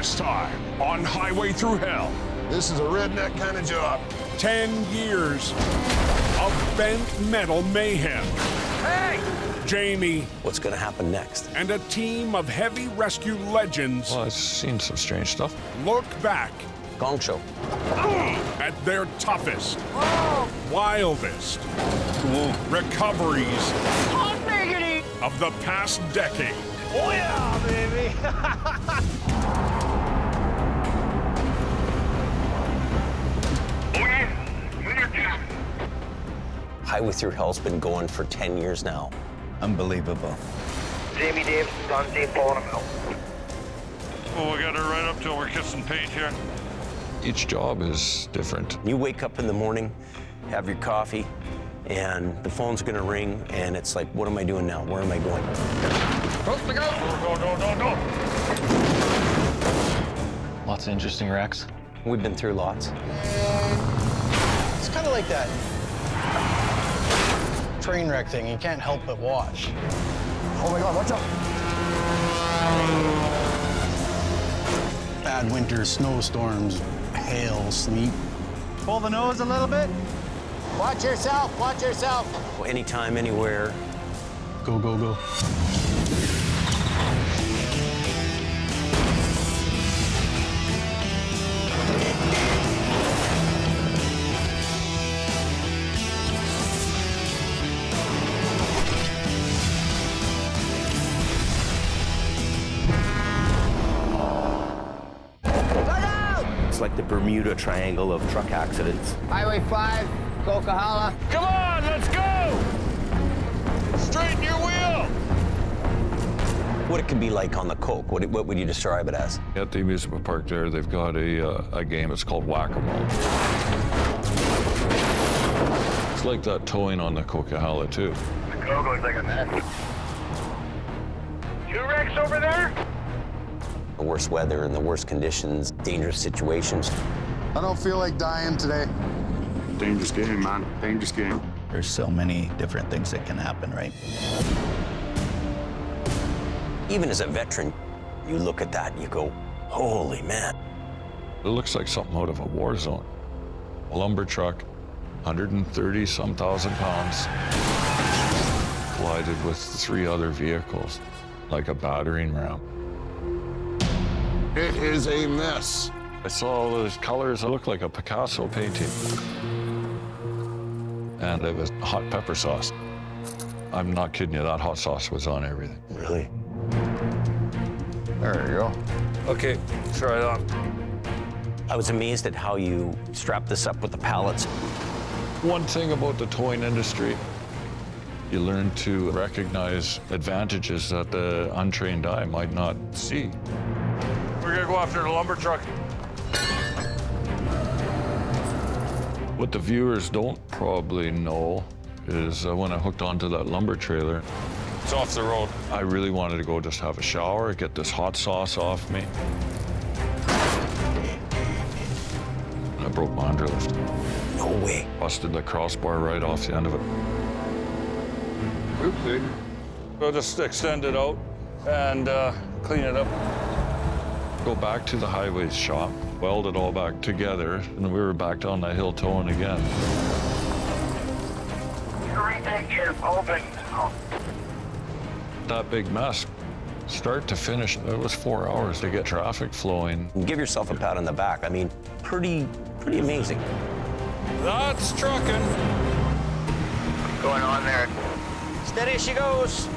This time on Highway Through Hell. This is a redneck kind of job. 10 years of bent metal mayhem. Hey! Jamie. What's going to happen next? And a team of heavy rescue legends. Well, I've seen some strange stuff. Look back. Gong show. At their toughest, wildest recoveries of the past decade. Oh yeah, baby! Highway Through Hell's been going for 10 years now. Unbelievable. Jamie Davis on scene pulling him out. Well, we got her right up till we're kissing paint here. Each job is different. You wake up in the morning, have your coffee, and the phone's gonna ring, and it's like, what am I doing now? Where am I going? Supposed to go. Go. Lots of interesting wrecks. We've been through lots. It's kind of like that train wreck thing. You can't help but watch. Oh my God, watch out. Bad winter, snowstorms, hail, sleet. Pull the nose a little bit. Watch yourself, watch yourself. Anytime, anywhere. Go, go, go. It's like the Bermuda Triangle of truck accidents. Highway 5, Coquihalla. Come on, let's go! Straighten your wheel! What it could be like on the Coke, what would you describe it as? At the amusement park there, they've got a game. It's called Whack-A-Mole. It's like that towing on the Coquihalla, too. The Coke looks like a mess. 2 wrecks over there? The worst weather and the worst conditions, dangerous situations. I don't feel like dying today. Dangerous game, man. Dangerous game. There's so many different things that can happen, right? Even as a veteran, you look at that and you go, holy man. It looks like something out of a war zone. A lumber truck, 130-some thousand pounds, collided with 3 other vehicles, like a battering ram. It is a mess. I saw all those colors. It looked like a Picasso painting. And it was hot pepper sauce. I'm not kidding you, that hot sauce was on everything. Really? There you go. Okay, try it on. I was amazed at how you strapped this up with the pallets. One thing about the towing industry, you learn to recognize advantages that the untrained eye might not see. We're gonna go after the lumber truck. What the viewers don't probably know is when I hooked onto that lumber trailer, It's off the road. I really wanted to go just have a shower, get this hot sauce off me. And I broke my underlift. No way. Busted the crossbar right off the end of it. Oopsie. We'll just extend it out and clean it up. Go back to the highways shop, weld it all back together, and we were back down that hill towing again. Everything is open. That big mess, start to finish, it was 4 hours to get traffic flowing. Give yourself a pat on the back. I mean, pretty amazing. That's trucking. What's going on there? Steady as she goes.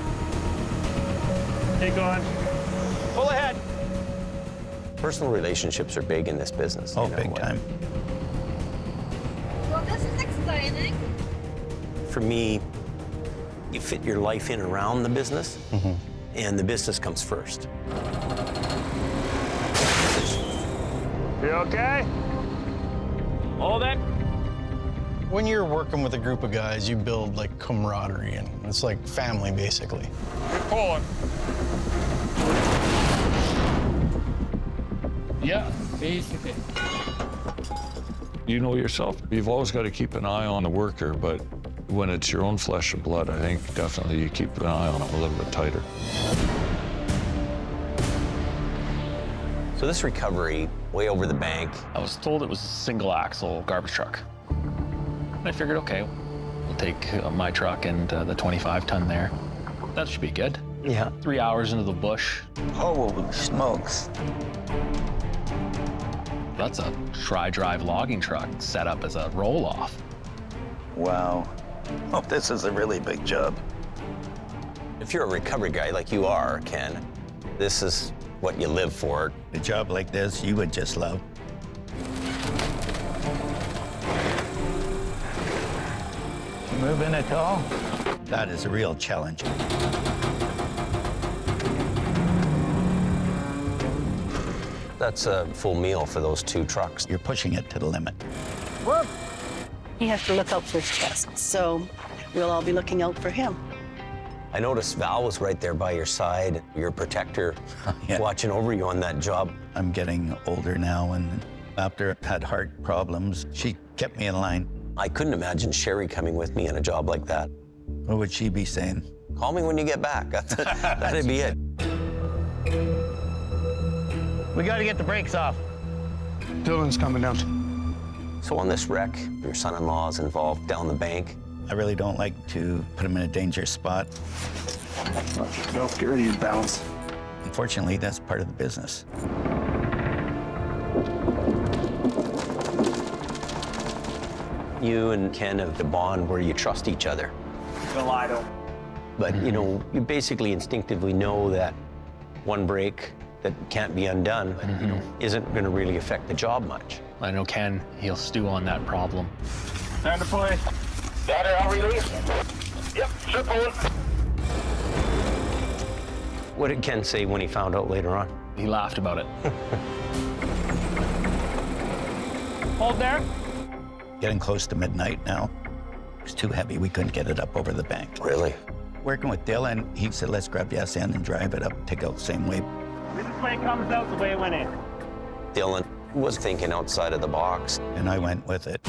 Keep going. Pull ahead. Personal relationships are big in this business. Oh, you know, big time. Well, this is exciting. For me, you fit your life in around the business, and the business comes first. You okay? Hold it. When you're working with a group of guys, you build like camaraderie, and it's like family, basically. Keep pulling. Yeah, basically. You know yourself, you've always got to keep an eye on the worker, but when it's your own flesh and blood, I think definitely you keep an eye on them a little bit tighter. So So this recovery, way over the bank. I was told it was a single axle garbage truck. And I figured, okay, we'll take my truck and the 25-ton there. That should be good. Yeah. 3 hours into the bush. Holy smokes. That's a tri-drive logging truck set up as a roll-off. Wow. Oh, this is a really big job. If you're a recovery guy like you are, Ken, this is what you live for. A job like this, you would just love. Moving at all? That is a real challenge. That's a full meal for those 2 trucks. You're pushing it to the limit. He has to look out for his chest, so we'll all be looking out for him. I noticed Val was right there by your side, your protector, Yeah. watching over you on that job. I'm getting older now, and after I had heart problems, she kept me in line. I couldn't imagine Sherry coming with me in a job like that. What would she be saying? Call me when you get back. That'd be it. We gotta get the brakes off. Dylan's coming down. So on this wreck, your son-in-law is involved down the bank. I really don't like to put him in a dangerous spot. No, get ready to bounce. Unfortunately, that's part of the business. You and Ken have the bond where you trust each other. No, I don't. But, you know, you basically instinctively know that one break that can't be undone, you know, isn't going to really affect the job much. I know Ken, he'll stew on that problem. Time to play. Got it, I'll release. Yep, ship on. What did Ken say when he found out later on? He laughed about it. Hold there. Getting close to midnight now. It was too heavy. We couldn't get it up over the bank. Really? Working with Dylan, he said, let's grab the SN and drive it up, take out the same way. This way it comes out the way it went in. Dylan was thinking outside of the box. And I went with it.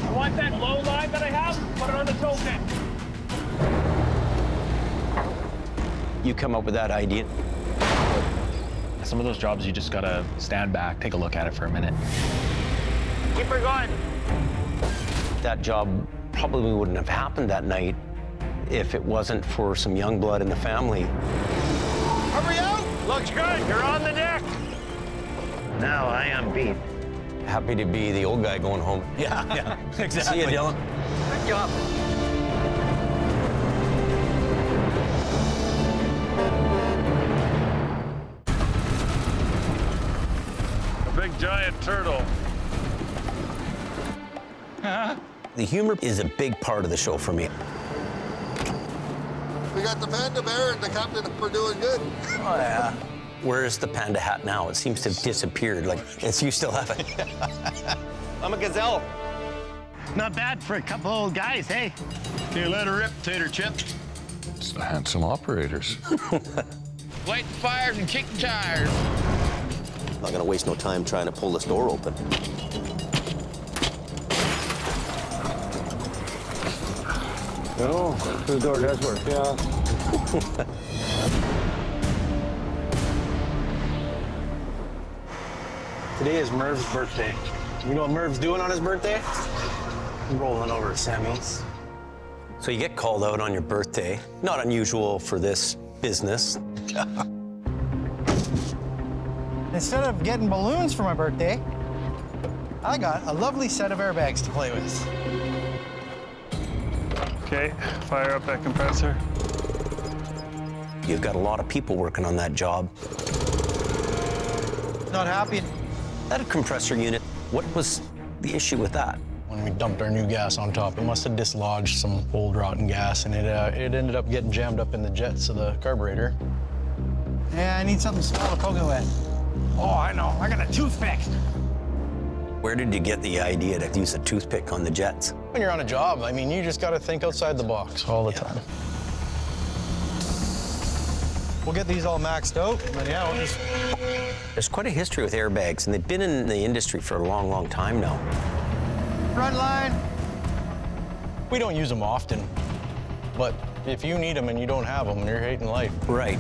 You want that low line that I have? Put it on the tow pin. You come up with that idea. Some of those jobs, you just gotta stand back, take a look at it for a minute. Keep her going. That job probably wouldn't have happened that night if it wasn't for some young blood in the family. Hurry out. Looks good. You're on the deck. Now I am beat. Happy to be the old guy going home. Yeah, exactly. See you, Dylan. Good job. A big giant turtle. The humor is a big part of the show for me. We got the panda bear and the captain for doing good. Oh, yeah. Where's the panda hat now? It seems to have disappeared. Like, you still have it. I'm a gazelle. Not bad for a couple old guys, hey? Can you let her rip, Tater Chip? It's the handsome operators. Light the fires and kick the tires. Not gonna waste no time trying to pull this door open. Oh, the door does work, yeah. Today is Merv's birthday. You know what Merv's doing on his birthday? Rolling over to Sammy's. So you get called out on your birthday. Not unusual for this business. Instead of getting balloons for my birthday, I got a lovely set of airbags to play with. Okay, fire up that compressor. You've got a lot of people working on that job. Not happy. That compressor unit, what was the issue with that? When we dumped our new gas on top, it must have dislodged some old rotten gas, and it ended up getting jammed up in the jets of the carburetor. Yeah, I need something small to poke it with. Oh, I know. I got a toothpick. Where did you get the idea to use a toothpick on the jets? When you're on a job, I mean, you just got to think outside the box all the time. We'll get these all maxed out, and then, yeah, we'll just... There's quite a history with airbags, and they've been in the industry for a long, long time now. Front line. We don't use them often, but if you need them and you don't have them, you're hating life. Right.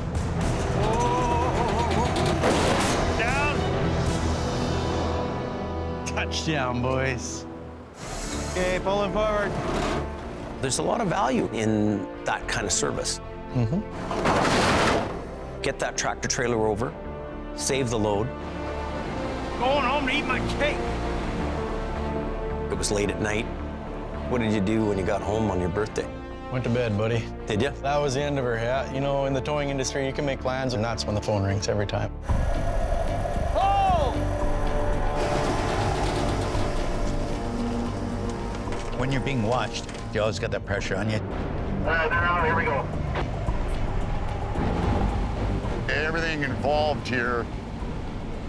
Touchdown, boys. Okay, pulling forward. There's a lot of value in that kind of service. Get that tractor trailer over, save the load. Going home to eat my cake. It was late at night. What did you do when you got home on your birthday? Went to bed, buddy. Did you? That was the end of her. Yeah, you know, in the towing industry, you can make plans, and that's when the phone rings every time. When you're being watched, you always got that pressure on you. They're out. Here we go. Everything involved here,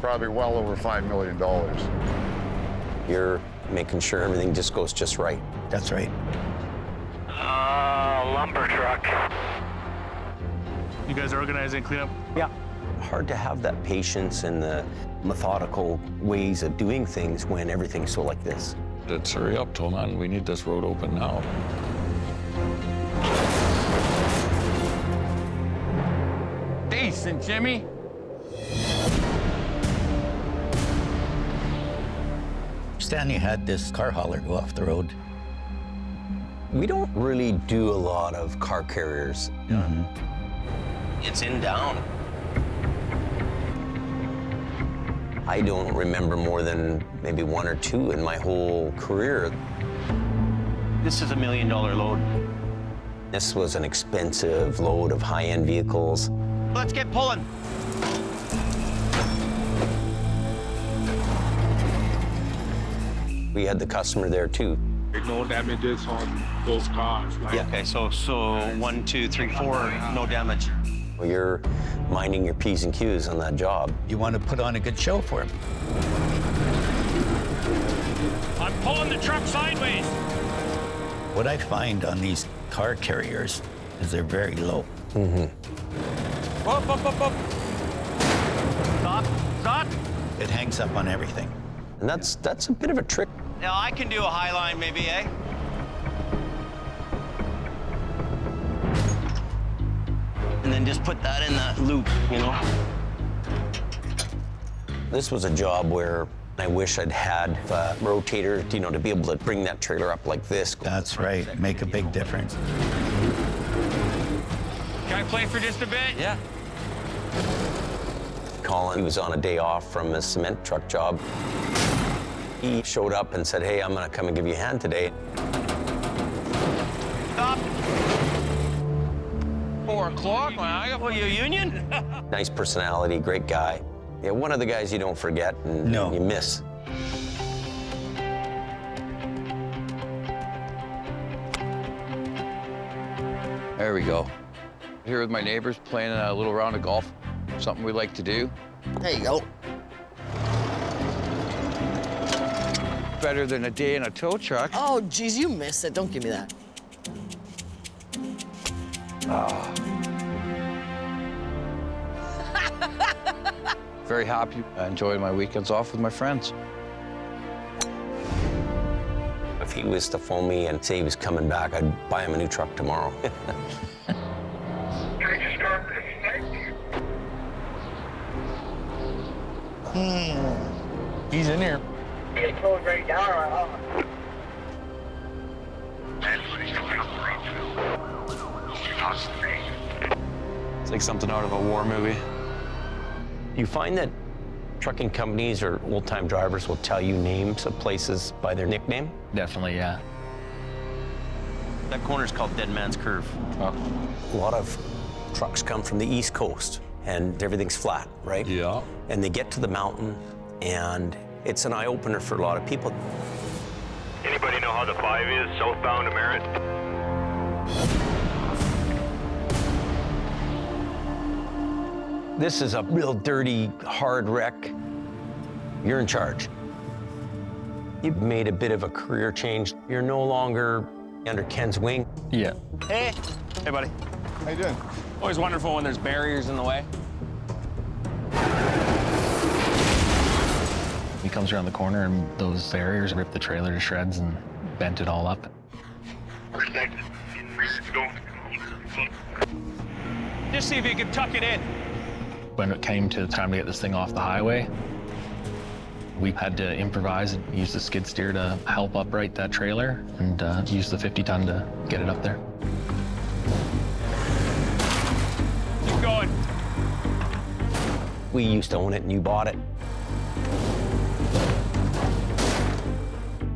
probably well over $5 million. You're making sure everything just goes just right. That's right. Lumber truck. You guys are organizing cleanup? Yeah. Hard to have that patience and the methodical ways of doing things when everything's so like this. Let's hurry up, Tom, man. We need this road open now. Decent, Jimmy. Stanley had this car hauler go off the road. We don't really do a lot of car carriers. It's in down. I don't remember more than maybe one or two in my whole career. This is $1 million load. This was an expensive load of high-end vehicles. Let's get pulling. We had the customer there too. No damages on those cars. Yeah. Okay, so 1, 2, 3, 4, no damage. Well, you're minding your P's and Q's on that job. You want to put on a good show for him. I'm pulling the truck sideways. What I find on these car carriers is they're very low. Up. Stop. It hangs up on everything. And that's a bit of a trick. Now I can do a high line maybe, eh? And then just put that in that loop, you know? This was a job where I wish I'd had a rotator, you know, to be able to bring that trailer up like this. That's right. Make a big difference. Can I play for just a bit? Yeah. Colin, he was on a day off from his cement truck job. He showed up and said, hey, I'm gonna come and give you a hand today. Stop. 4 o'clock, man. Well, you union? Nice personality, great guy. Yeah, one of the guys you don't forget and No. you miss. There we go. Here with my neighbors playing a little round of golf. Something we like to do. There you go. Better than a day in a tow truck. Oh, geez, you missed it. Don't give me that. Very happy. I enjoy my weekends off with my friends. If he was to phone me and say he was coming back, I'd buy him a new truck tomorrow. He's in here. It goes right down. It's like something out of a war movie. You find that trucking companies or old-time drivers will tell you names of places by their nickname? Definitely, yeah. That corner's called Dead Man's Curve. A lot of trucks come from the East Coast and everything's flat, right? Yeah. And they get to the mountain and it's an eye-opener for a lot of people. Anybody know how the 5 is southbound to Merritt? This is a real dirty, hard wreck. You're in charge. You've made a bit of a career change. You're no longer under Ken's wing. Yeah. Hey. Hey, buddy. How you doing? Always wonderful when there's barriers in the way. He comes around the corner and those barriers ripped the trailer to shreds and bent it all up. Just see if you can tuck it in. When it came to time to get this thing off the highway, We had to improvise and use the skid steer to help upright that trailer and use the 50-ton to get it up there. Keep going. We used to own it and you bought it.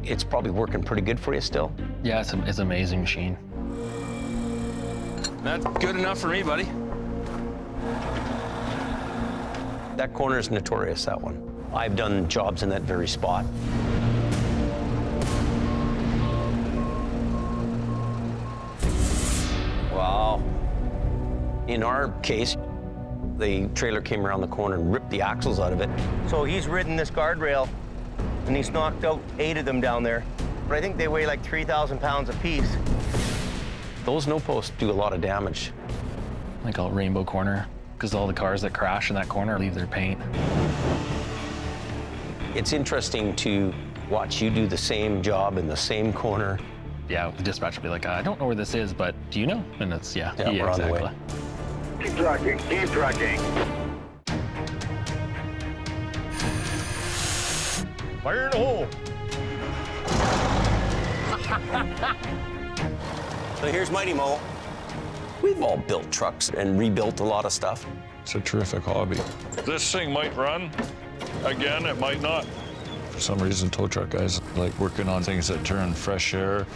It's probably working pretty good for you still. Yeah, it's an amazing machine. That's good enough for me, buddy. That corner is notorious, that one. I've done jobs in that very spot. Wow. In our case, the trailer came around the corner and ripped the axles out of it. So he's ridden this guardrail, and he's knocked out 8 of them down there. But I think they weigh like 3,000 pounds apiece. Those no posts do a lot of damage. I call it Rainbow Corner, because all the cars that crash in that corner leave their paint. It's interesting to watch you do the same job in the same corner. Yeah, the dispatcher will be like, I don't know where this is, but do you know? And it's, yeah, we're on the way. Keep trucking, keep trucking. Fire in the hole. So here's Mighty Mo. We've all built trucks and rebuilt a lot of stuff. It's a terrific hobby. This thing might run. Again, it might not. For some reason, tow truck guys like working on things that turn fresh air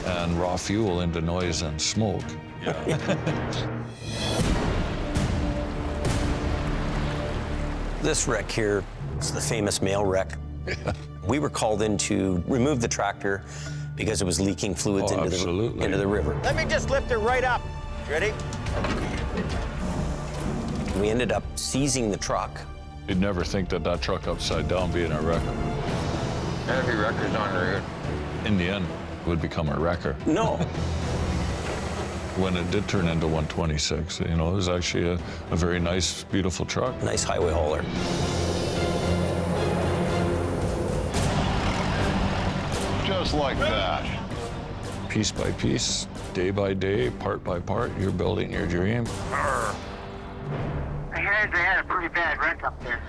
and raw fuel into noise and smoke. This wreck here is the famous mail wreck. We were called in to remove the tractor because it was leaking fluids into the river. Let me just lift it right up. Ready? We ended up seizing the truck. You'd never think that that truck upside down being a wreck. Every record's on route. In the end, would become a wrecker. No. When it did turn into 126, you know, it was actually a very nice, beautiful truck. Nice highway hauler. Just like that. Piece by piece, day by day, part by part, you're building your dream. I heard they had a pretty bad wreck up there.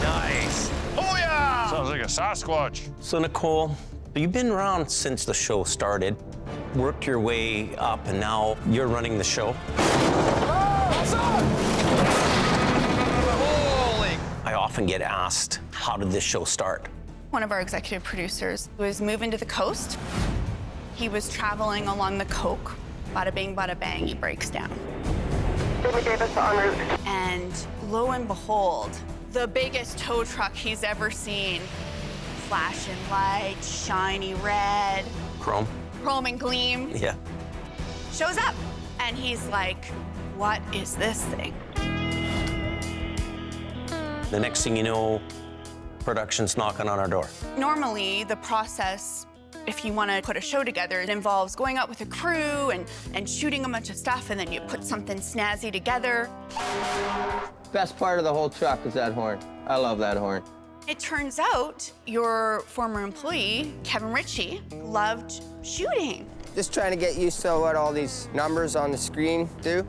Nice. Oh, yeah! Sounds like a Sasquatch. So, Nicole, you've been around since the show started, worked your way up, and now you're running the show. I often get asked, how did this show start? One of our executive producers was moving to the coast. He was traveling along the coke. Bada bing, bada bang, he breaks down. Davis en route. And lo and behold, the biggest tow truck he's ever seen. Flashing lights, shiny red. Chrome? Chrome and gleam. Yeah. Shows up. And he's like, what is this thing? The next thing you know, production's knocking on our door. Normally, the process, if you want to put a show together, it involves going out with a crew and shooting a bunch of stuff, and then you put something snazzy together. Best part of the whole truck is that horn. I love that horn. It turns out your former employee, Kevin Ritchie, loved shooting. Just trying to get used to what all these numbers on the screen do.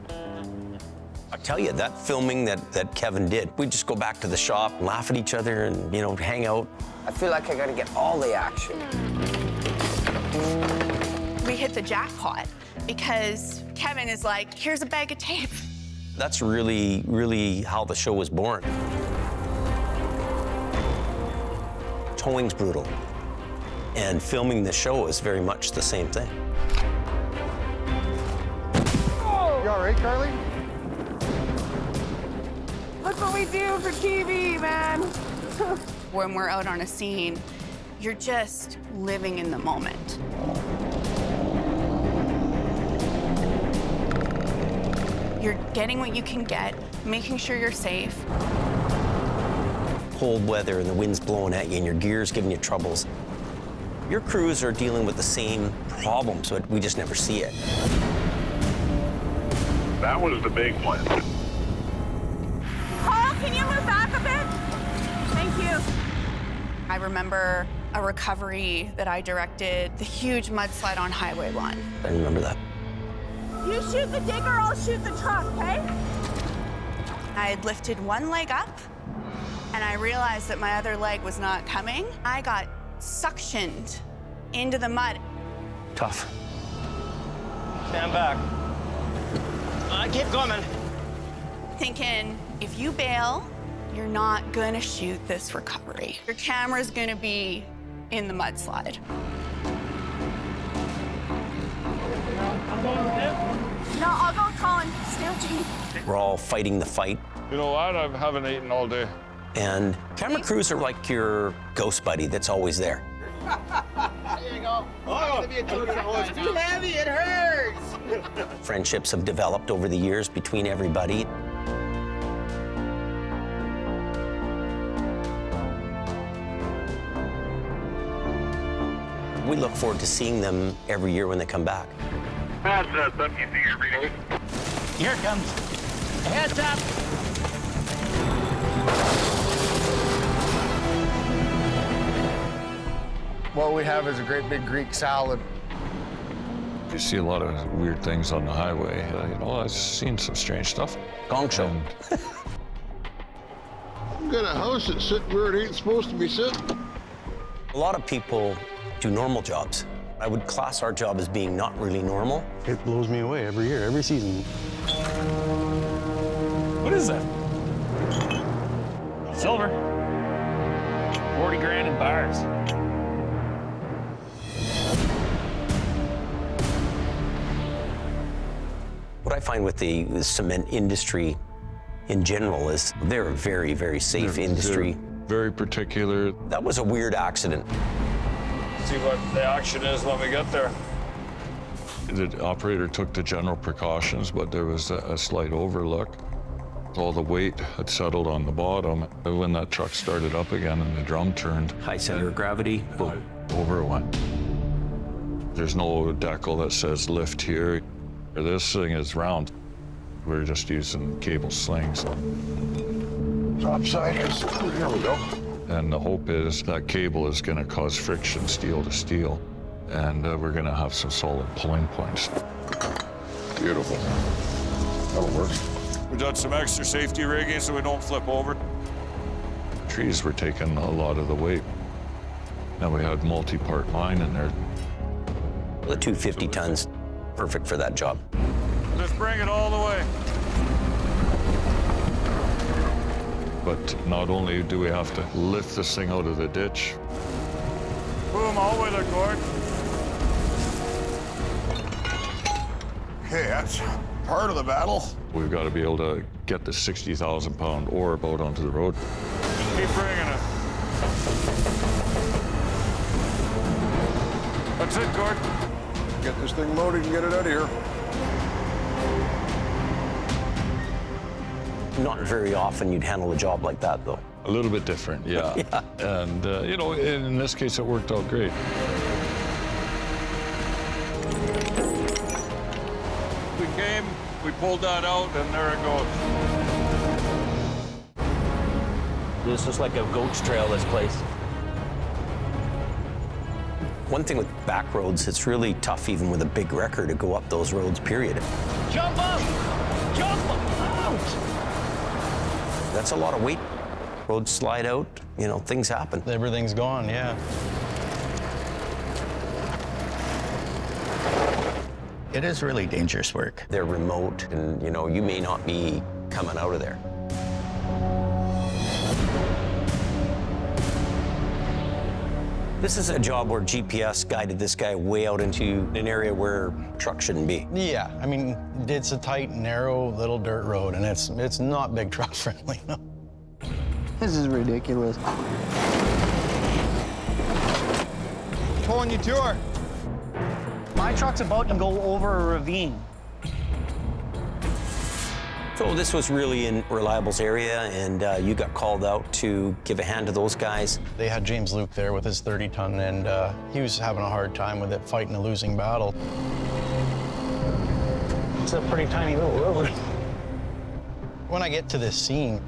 I tell you, that filming that Kevin did, we'd just go back to the shop, laugh at each other, and, you know, hang out. I feel like I gotta get all the action. We hit the jackpot because Kevin is like, here's a bag of tape. That's really, really how the show was born. Towing's brutal, and filming the show is very much the same thing. You all right, Carly? That's what we do for TV, man. When we're out on a scene, you're just living in the moment. You're getting what you can get, making sure you're safe. Cold weather and the wind's blowing at you and your gear's giving you troubles. Your crews are dealing with the same problems, but we just never see it. That was the big one. Paul, can you move back a bit? Thank you. I remember a recovery that I directed, the huge mudslide on Highway 1. I remember that. You shoot the digger, I'll shoot the truck, okay? I had lifted one leg up, and I realized that my other leg was not coming, I got suctioned into the mud. Tough. Stand back. I keep coming. Thinking, if you bail, you're not gonna shoot this recovery. Your camera's gonna be in the mudslide. No, I'll go call him. Still, We're all fighting the fight. You know what? I haven't eaten all day. And camera crews are like your ghost buddy that's always there. There you go. Oh, it's too heavy, it hurts. Friendships have developed over the years between everybody. We look forward to seeing them every year when they come back. That's something you see every day. Here it comes. Heads up. What we have is a great big Greek salad. You see a lot of weird things on the highway. You know, I've seen some strange stuff. Gong show. I've got a house that's sitting where it ain't supposed to be sitting. A lot of people do normal jobs. I would class our job as being not really normal. It blows me away every year, every season. What is that? Silver. 40 grand in bars. What I find with the cement industry in general is they're a very, very safe industry. They're very particular. That was a weird accident. See what the action is when we get there. The operator took the general precautions, but there was a slight overlook. All the weight had settled on the bottom. When that truck started up again and the drum turned, High center of gravity, boom. over it went. There's no decal that says lift here. This thing is round. We're just using cable slings. Topside is, here we go. And the hope is that cable is going to cause friction steel to steel. And we're going to have some solid pulling points. Beautiful. That'll work. We've done some extra safety rigging so we don't flip over. Trees were taking a lot of the weight. And we had multi-part line in there. The 250 tons, perfect for that job. Just bring it all the way. But not only do we have to lift this thing out of the ditch. Boom, all with it, Gord. Okay, that's part of the battle. We've got to be able to get the 60,000-pound ore boat onto the road. Keep bringing it. That's it, Gord. Get this thing loaded and get it out of here. Not very often you'd handle a job like that, though. A little bit different, yeah. Yeah. And, you know, in this case, it worked out great. We came, we pulled that out, and there it goes. This is like a goat's trail, this place. One thing with back roads, it's really tough, even with a big wrecker, to go up those roads, period. Jump up! Jump out! That's a lot of weight. Roads slide out, you know, things happen. Everything's gone, yeah. It is really dangerous work. They're remote, and, you know, you may not be coming out of there. This is a job where GPS guided this guy way out into an area where trucks shouldn't be. Yeah, I mean, it's a tight, narrow, little dirt road, and it's not big truck friendly, no. This is ridiculous. Pulling you to her. My truck's about to go over a ravine. So this was really in Reliable's area, and you got called out to give a hand to those guys. They had James Luke there with his 30-ton, and he was having a hard time with it, fighting a losing battle. It's a pretty tiny little road. When I get to this scene,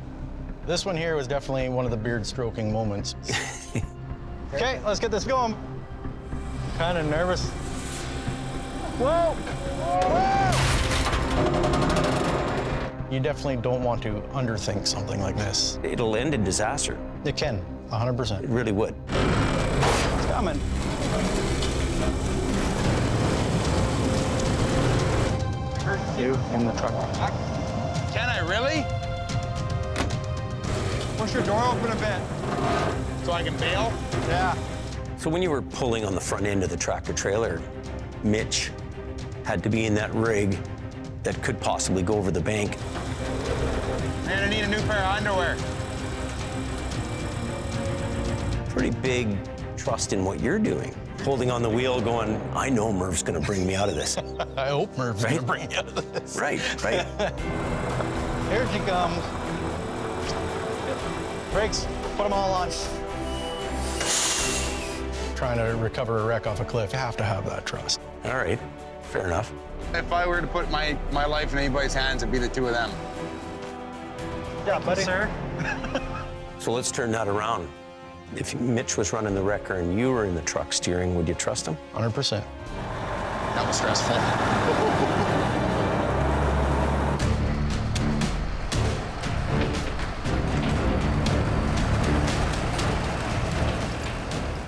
this one here was definitely one of the beard-stroking moments. Okay, let's get this going. Kind of nervous. Whoa! Whoa! You definitely don't want to underthink something like this. It'll end in disaster. It can, 100%. It really would. It's coming. You in the truck. Can I really? Push your door open a bit. So I can bail? Yeah. So when you were pulling on the front end of the tractor trailer, Mitch had to be in that rig that could possibly go over the bank. Man, I need a new pair of underwear. Pretty big trust in what you're doing. Holding on the wheel going, I know Merv's gonna bring me out of this. I hope Merv's gonna bring me out of this. Right. Here she comes. Brakes, put them all on. Trying to recover a wreck off a cliff, you have to have that trust. All right, fair enough. If I were to put my life in anybody's hands, it'd be the two of them. Yeah, buddy. Sir. So let's turn that around. If Mitch was running the wrecker and you were in the truck steering, would you trust him? 100%. That was stressful.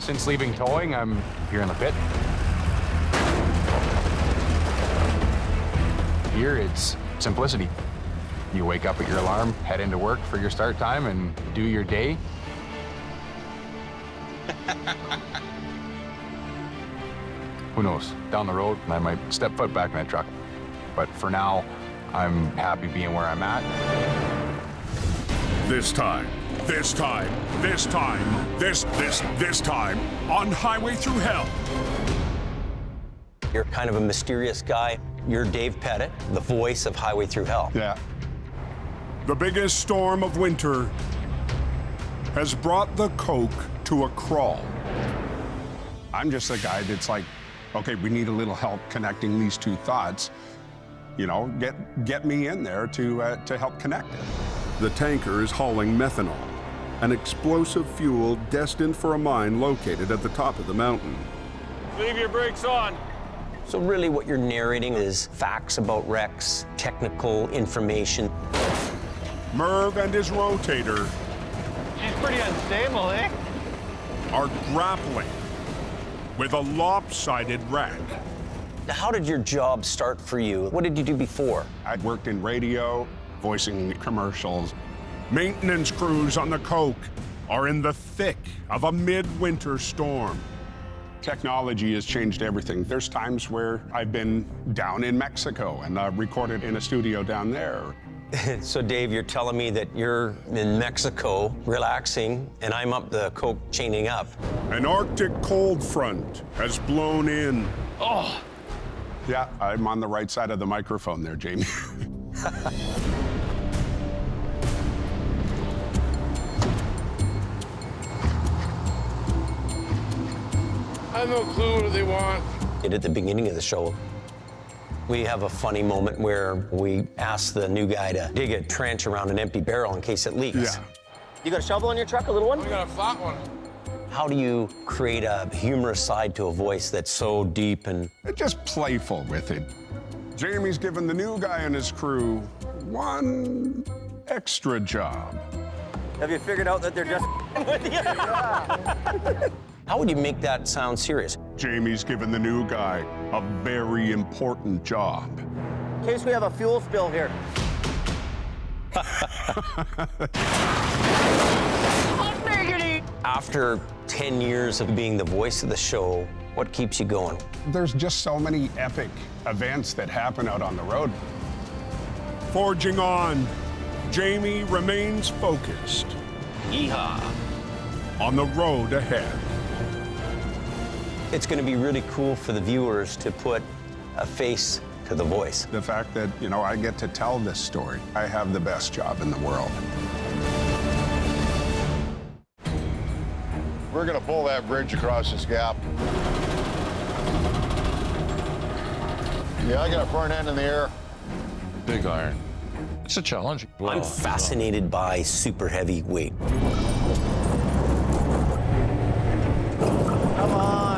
Since leaving towing, I'm here in the pit. Here, it's simplicity. You wake up at your alarm, head into work for your start time, and do your day. Who knows? Down the road, I might step foot back in that truck. But for now, I'm happy being where I'm at. This time on Highway Through Hell. You're kind of a mysterious guy. You're Dave Pettit, the voice of Highway Through Hell. Yeah. The biggest storm of winter has brought the Coke to a crawl. I'm just a guy that's like, okay, we need a little help connecting these two thoughts. You know, get me in there to help connect it. The tanker is hauling methanol, an explosive fuel destined for a mine located at the top of the mountain. Leave your brakes on. So really what you're narrating is facts about wrecks, technical information. Merv and his rotator She's pretty unstable, eh? are grappling with a lopsided wreck. Now, how did your job start for you? What did you do before? I worked in radio, voicing commercials. Maintenance crews on the Coke are in the thick of a midwinter storm. Technology has changed everything. There's times where I've been down in Mexico and recorded in a studio down there. So, Dave, you're telling me that you're in Mexico relaxing, and I'm up the Coke chaining up. An Arctic cold front has blown in. Oh. Yeah, I'm on the right side of the microphone there, Jamie. I have no clue what they want. At the beginning of the show, we have a funny moment where we ask the new guy to dig a trench around an empty barrel in case it leaks. Yeah. You got a shovel in your truck, a little one? We got a flat one. How do you create a humorous side to a voice that's so deep and... Just playful with it. Jamie's given the new guy and his crew one extra job. Have you figured out that they're just with you? How would you make that sound serious? Jamie's given the new guy a very important job. In case we have a fuel spill here. After 10 years of being the voice of the show, what keeps you going? There's just so many epic events that happen out on the road. Forging on, Jamie remains focused. Yeehaw. On the road ahead. It's going to be really cool for the viewers to put a face to the voice. The fact that, you know, I get to tell this story. I have the best job in the world. We're gonna pull that bridge across this gap. Yeah, I got a front end in the air. Big iron. It's a challenge. I'm fascinated by super heavy weight. Come on.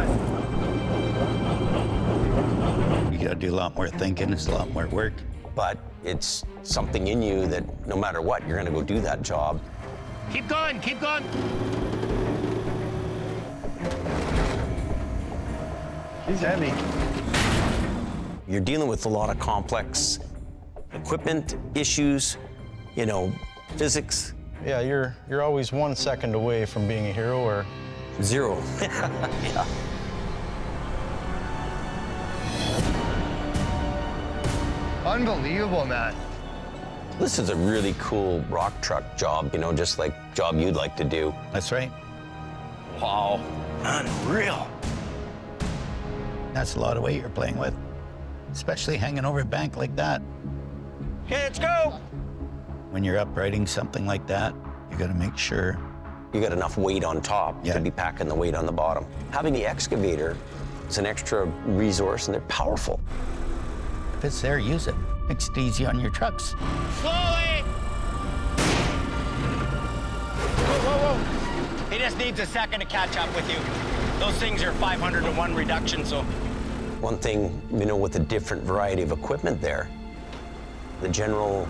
You gotta do a lot more thinking, it's a lot more work. But It's something in you that no matter what, you're gonna go do that job. Keep going, keep going. He's heavy. You're dealing with a lot of complex equipment issues, you know, physics. Yeah, you're always 1 second away from being a hero or zero. Yeah. Unbelievable, man. This is a really cool rock truck job, you know, just like job you'd like to do. That's right. Wow. Unreal. That's a lot of weight you're playing with, especially hanging over a bank like that. Okay, let's go. When you're uprighting something like that, you got to make sure you got enough weight on top to be packing the weight on the bottom. Having the excavator is an extra resource, and they're powerful. If it's there, use it. Makes it easy on your trucks. Slowly. Whoa, whoa. He just needs a second to catch up with you. Those things are 500 to 1 reduction, so. One thing, you know, with the different variety of equipment there, the general,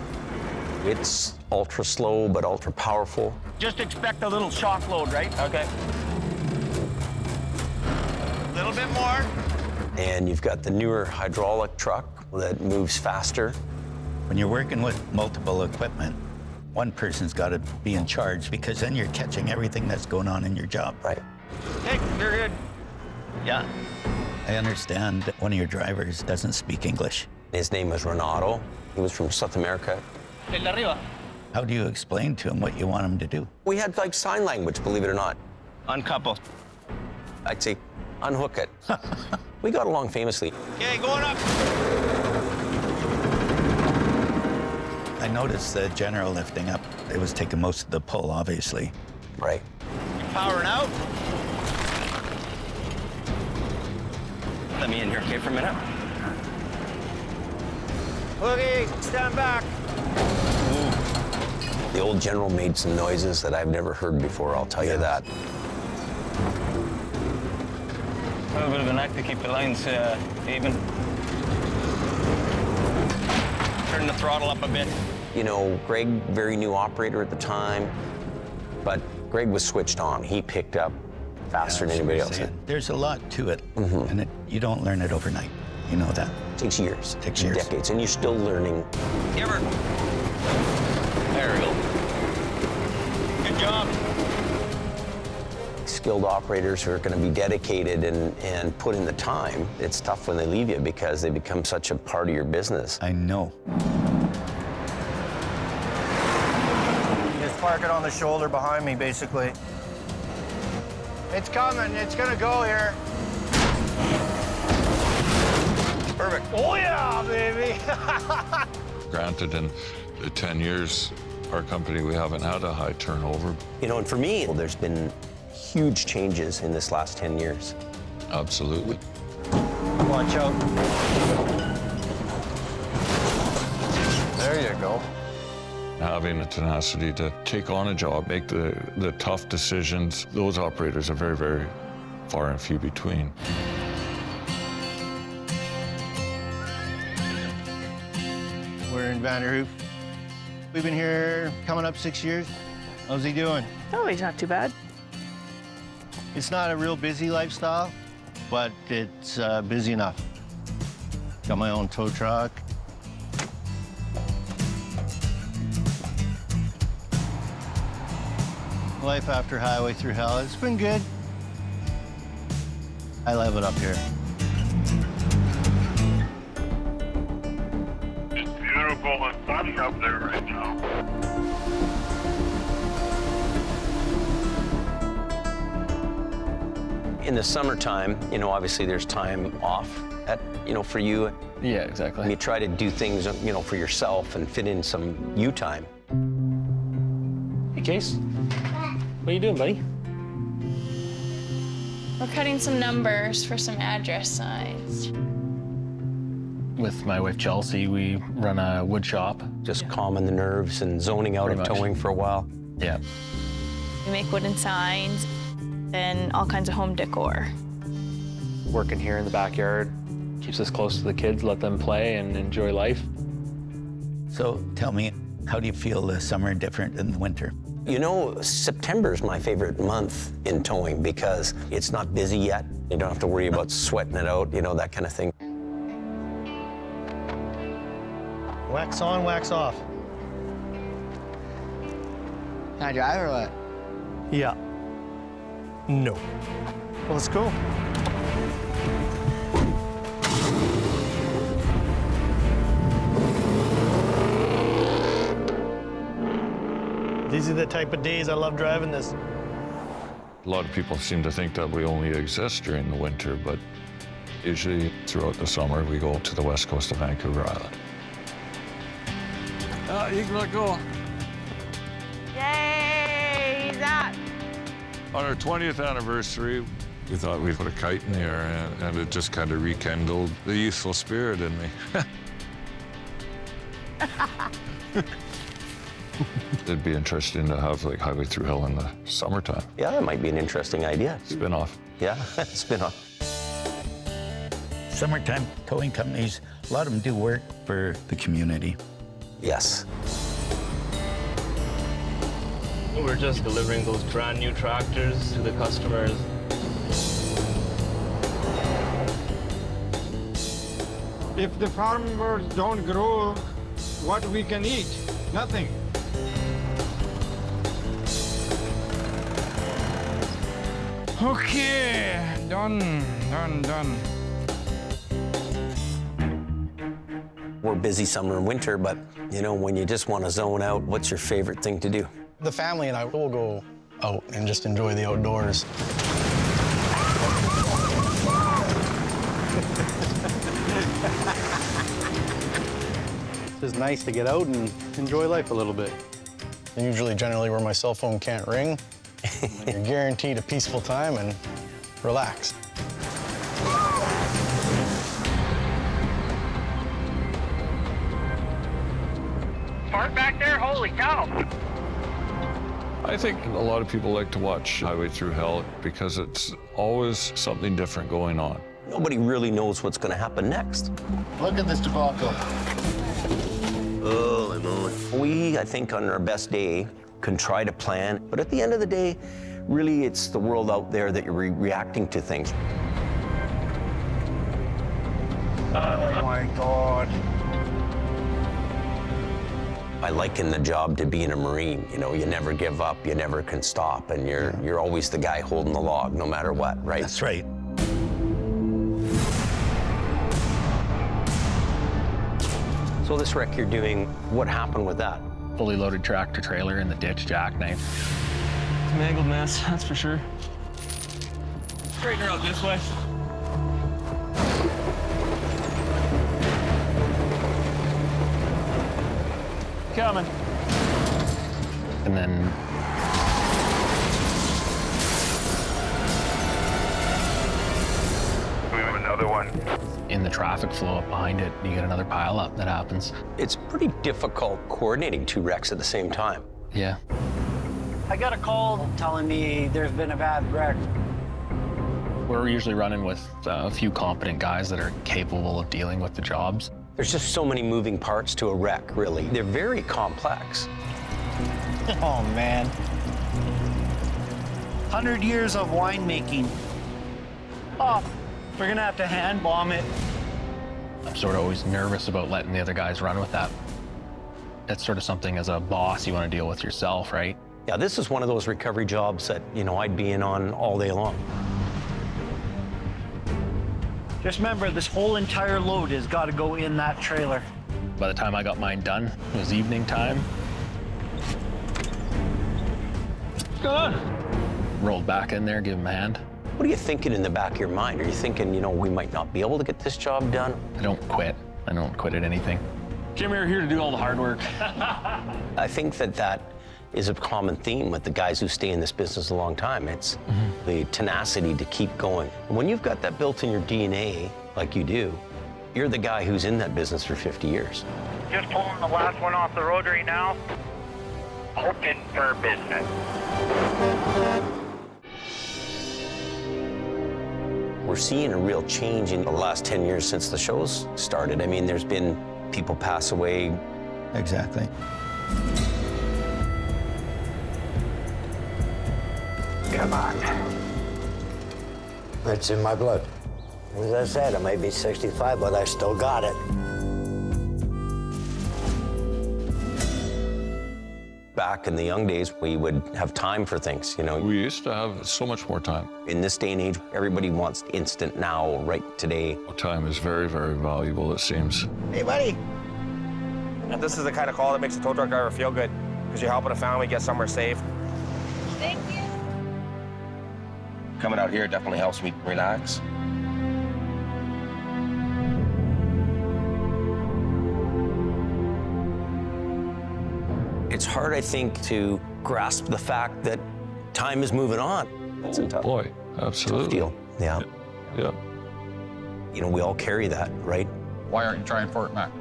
it's ultra slow but ultra powerful. Just expect a little shock load, right? Okay. A little bit more. And you've got the newer hydraulic truck that moves faster. When you're working with multiple equipment, one person's got to be in charge because then you're catching everything that's going on in your job. Right. Hey, you're good. Yeah. I understand that one of your drivers doesn't speak English. His name was Renato. He was from South America. How do you explain to him what you want him to do? We had like sign language, believe it or not. Uncouple. I'd say unhook it. We got along famously. Okay, going up. I noticed the general lifting up. It was taking most of the pull, obviously. Right. You're powering out. Let me in here, okay, for a minute. Okay, stand back. The old general made some noises that I've never heard before, I'll tell you that. A little bit of an act to keep the lines even. Turn the throttle up a bit. You know, Greg, very new operator at the time, but Greg was switched on. He picked up faster than anybody else. There's a lot to it, and you don't learn it overnight. You know that. It takes years. Takes years. Decades, and you're still learning. Give her. There we go. Good job. Skilled operators who are going to be dedicated and put in the time, it's tough when they leave you because they become such a part of your business. I know. Just park it on the shoulder behind me, basically. It's coming. It's going to go here. Perfect. Oh, yeah, baby. Granted, in the 10 years, our company, we haven't had a high turnover. You know, and for me, there's been huge changes in this last 10 years. Absolutely. Watch out. There you go. Having the tenacity to take on a job, make the tough decisions, those operators are very, very far and few between. We're in Vanderhoof. We've been here coming up 6 years. How's he doing? Oh, he's not too bad. It's not a real busy lifestyle, but it's busy enough. Got my own tow truck. Life after highway through hell, it's been good. I love it up here. It's beautiful and sunny up there right now. In the summertime, you know, obviously there's time off for you. Yeah, exactly. And you try to do things, you know, for yourself and fit in some you time. Hey, Case. What are you doing, buddy? We're cutting some numbers for some address signs. With my wife, Chelsea, we run a wood shop. Just calming the nerves and zoning out of towing for a while. Yeah. We make wooden signs and all kinds of home decor. Working here in the backyard keeps us close to the kids, let them play and enjoy life. So tell me, how do you feel the summer different than the winter? You know, September is my favorite month in towing because it's not busy yet. You don't have to worry about sweating it out, you know, that kind of thing. Wax on, wax off. Can I drive or what? Yeah. No. Well, let's go. These are the type of days I love driving this. A lot of people seem to think that we only exist during the winter, but usually throughout the summer, we go to the west coast of Vancouver Island. You can let go. Yay! He's out. On our 20th anniversary, we thought we'd put a kite in the air, and it just kind of rekindled the youthful spirit in me. It'd be interesting to have like Highway Through Hell in the summertime. Yeah, that might be an interesting idea. Spin-off. Yeah, spin-off. Summertime towing companies, a lot of them do work for the community. Yes. We're just delivering those brand new tractors to the customers. If the farmers don't grow what we can eat, nothing. Okay, done. We're busy summer and winter, but you know, when you just want to zone out, what's your favorite thing to do? The family and I will go out and just enjoy the outdoors. It's nice to get out and enjoy life a little bit. Generally where my cell phone can't ring. You're guaranteed a peaceful time and relax. Park back there? Holy cow! I think a lot of people like to watch Highway Through Hell because it's always something different going on. Nobody really knows what's going to happen next. Look at this debacle. Holy moly. We, I think, on our best day, can try to plan, but at the end of the day, really, it's the world out there that you're reacting to things. Oh my God. I liken the job to being a Marine. You know, you never give up, you never can stop, and you're always the guy holding the log, no matter what, right? That's right. So this wreck you're doing, what happened with that? Fully loaded tractor trailer in the ditch, jackknife. It's a mangled mess, that's for sure. Straighten her out this way. Coming. And then We have another one. in the traffic flow up behind it, you get another pile up that happens. It's pretty difficult coordinating two wrecks at the same time. Yeah. I got a call telling me there's been a bad wreck. We're usually running with a few competent guys that are capable of dealing with the jobs. There's just so many moving parts to a wreck, really. They're very complex. Oh, man. 100 years of winemaking. Oh, we're gonna have to hand bomb it. I'm sort of always nervous about letting the other guys run with that. That's sort of something as a boss you want to deal with yourself, right? Yeah, this is one of those recovery jobs that, you know, I'd be in on all day long. Just remember, this whole entire load has got to go in that trailer. By the time I got mine done, it was evening time. What's going on? Rolled back in there, give him a hand. What are you thinking in the back of your mind? Are you thinking, you know, we might not be able to get this job done? I don't quit. I don't quit at anything. Jim, you're here to do all the hard work. I think that is a common theme with the guys who stay in this business a long time. It's the tenacity to keep going. When you've got that built in your DNA, like you do, you're the guy who's in that business for 50 years. Just pulling the last one off the rotary now. Open for business. We're seeing a real change in the last 10 years since the show's started. I mean, there's been people pass away Exactly. Come on. It's in my blood. As I said, I may be 65, but I still got it. Back in the young days, we would have time for things, you know. We used to have so much more time. In this day and age, everybody wants instant now, right today. Time is very, very valuable, it seems. Hey, buddy. This is the kind of call that makes a tow truck driver feel good, because you're helping a family get somewhere safe. Thank you. Coming out here definitely helps me relax. It's hard, I think, to grasp the fact that time is moving on. It's a tough, Boy, absolutely. tough deal. Yeah. Yeah. You know, we all carry that, right? Why aren't you trying for it now?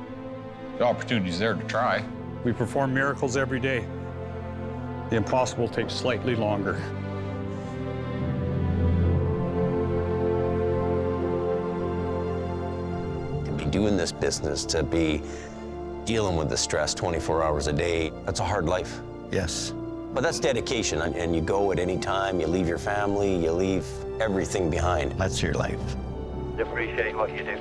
The opportunity's there to try. We perform miracles every day. The impossible takes slightly longer. To be doing this business, to be dealing with the stress 24 hours a day, that's a hard life. Yes. But that's dedication, and you go at any time, you leave your family, you leave everything behind. That's your life. Appreciate what you do.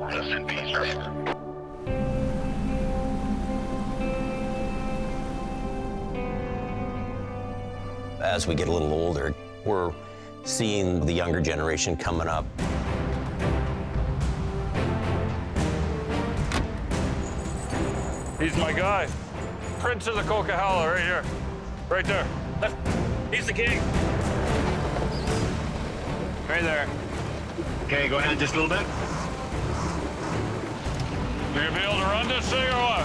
Rest in peace, driver. As we get a little older, we're seeing the younger generation coming up. He's my guy. Prince of the Coquihalla, right here. Right there. He's the king. Right there. Okay, go ahead just a little bit. You gonna be able to run this thing or what?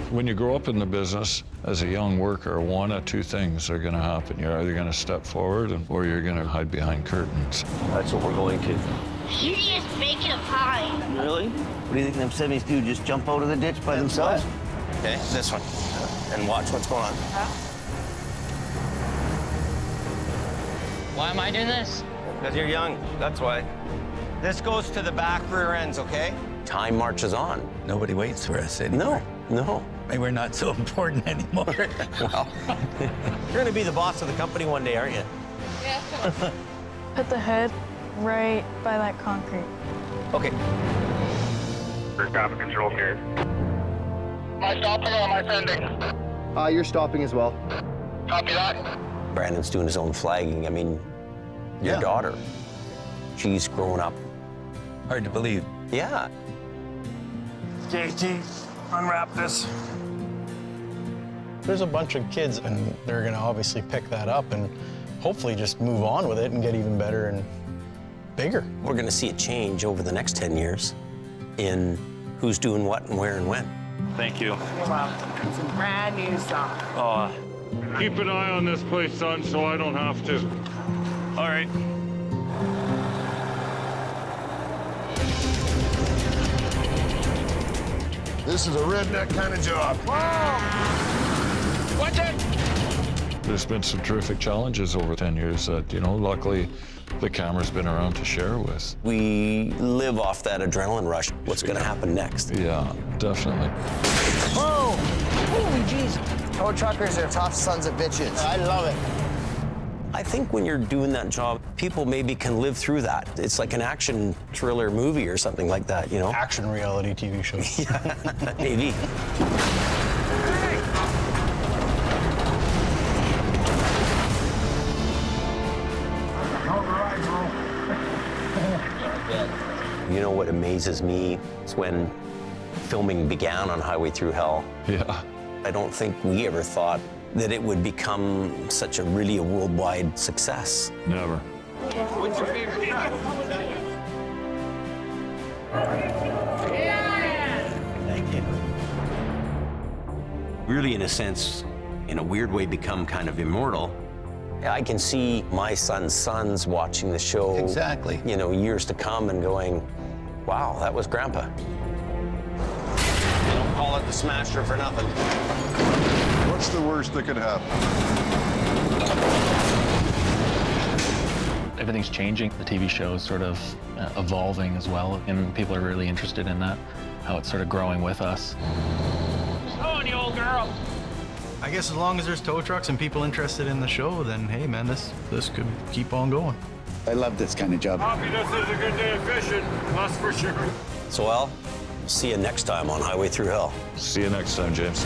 When you grow up in the business as a young worker, one of two things are going to happen. You're either going to step forward or you're going to hide behind curtains. That's what we're going to. You just making a pie. Really? What do you think them 70s do? Just jump out of the ditch by themselves? Okay, this one. And watch what's going on. Why am I doing this? Because you're young, that's why. This goes to the back rear ends, okay? Time marches on. Nobody waits for us anymore. No. Maybe we're not so important anymore. Well, You're going to be the boss of the company one day, aren't you? Yeah. Put the hood right by that concrete. Okay. Air traffic control here. Am I stopping or am I sending? You're stopping as well. Copy that. Brandon's doing his own flagging. I mean, your daughter, she's grown up. Hard to believe. Yeah. JT, unwrap this. There's a bunch of kids, and they're going to obviously pick that up and hopefully just move on with it and get even better and bigger. We're going to see a change over the next 10 years in who's doing what and where and when. Thank you. You're welcome. It's a brand new song. Oh, keep an eye on this place, son, so I don't have to. All right. This is a redneck kind of job. Watch it! There's been some terrific challenges over 10 years that, you know, luckily the camera's been around to share with. We live off that adrenaline rush. What's going to happen next? Yeah, definitely. Whoa! Holy jeez. Tow truckers are tough sons of bitches. I love it. I think when you're doing that job, people maybe can live through that. It's like an action thriller movie or something like that, you know? Action reality TV show. Yeah, maybe. You know what amazes me is when filming began on Highway Through Hell. Yeah. I don't think we ever thought that it would become such a really worldwide success. Never. What's your favorite? Thank you. Really, in a sense, in a weird way, become kind of immortal. I can see my son's sons watching the show. Exactly. You know, years to come and going, wow, that was Grandpa. They don't call it the Smasher for nothing. What's the worst that could happen? Everything's changing. The TV show is sort of evolving as well, and people are really interested in that, how it's sort of growing with us. On you, old girl. I guess as long as there's tow trucks and people interested in the show, then hey man, this could keep on going. I love this kind of job. Hoppy, this is a good day of fishing, that's for sure. So Al, see you next time on Highway Through Hell. See you next time, James.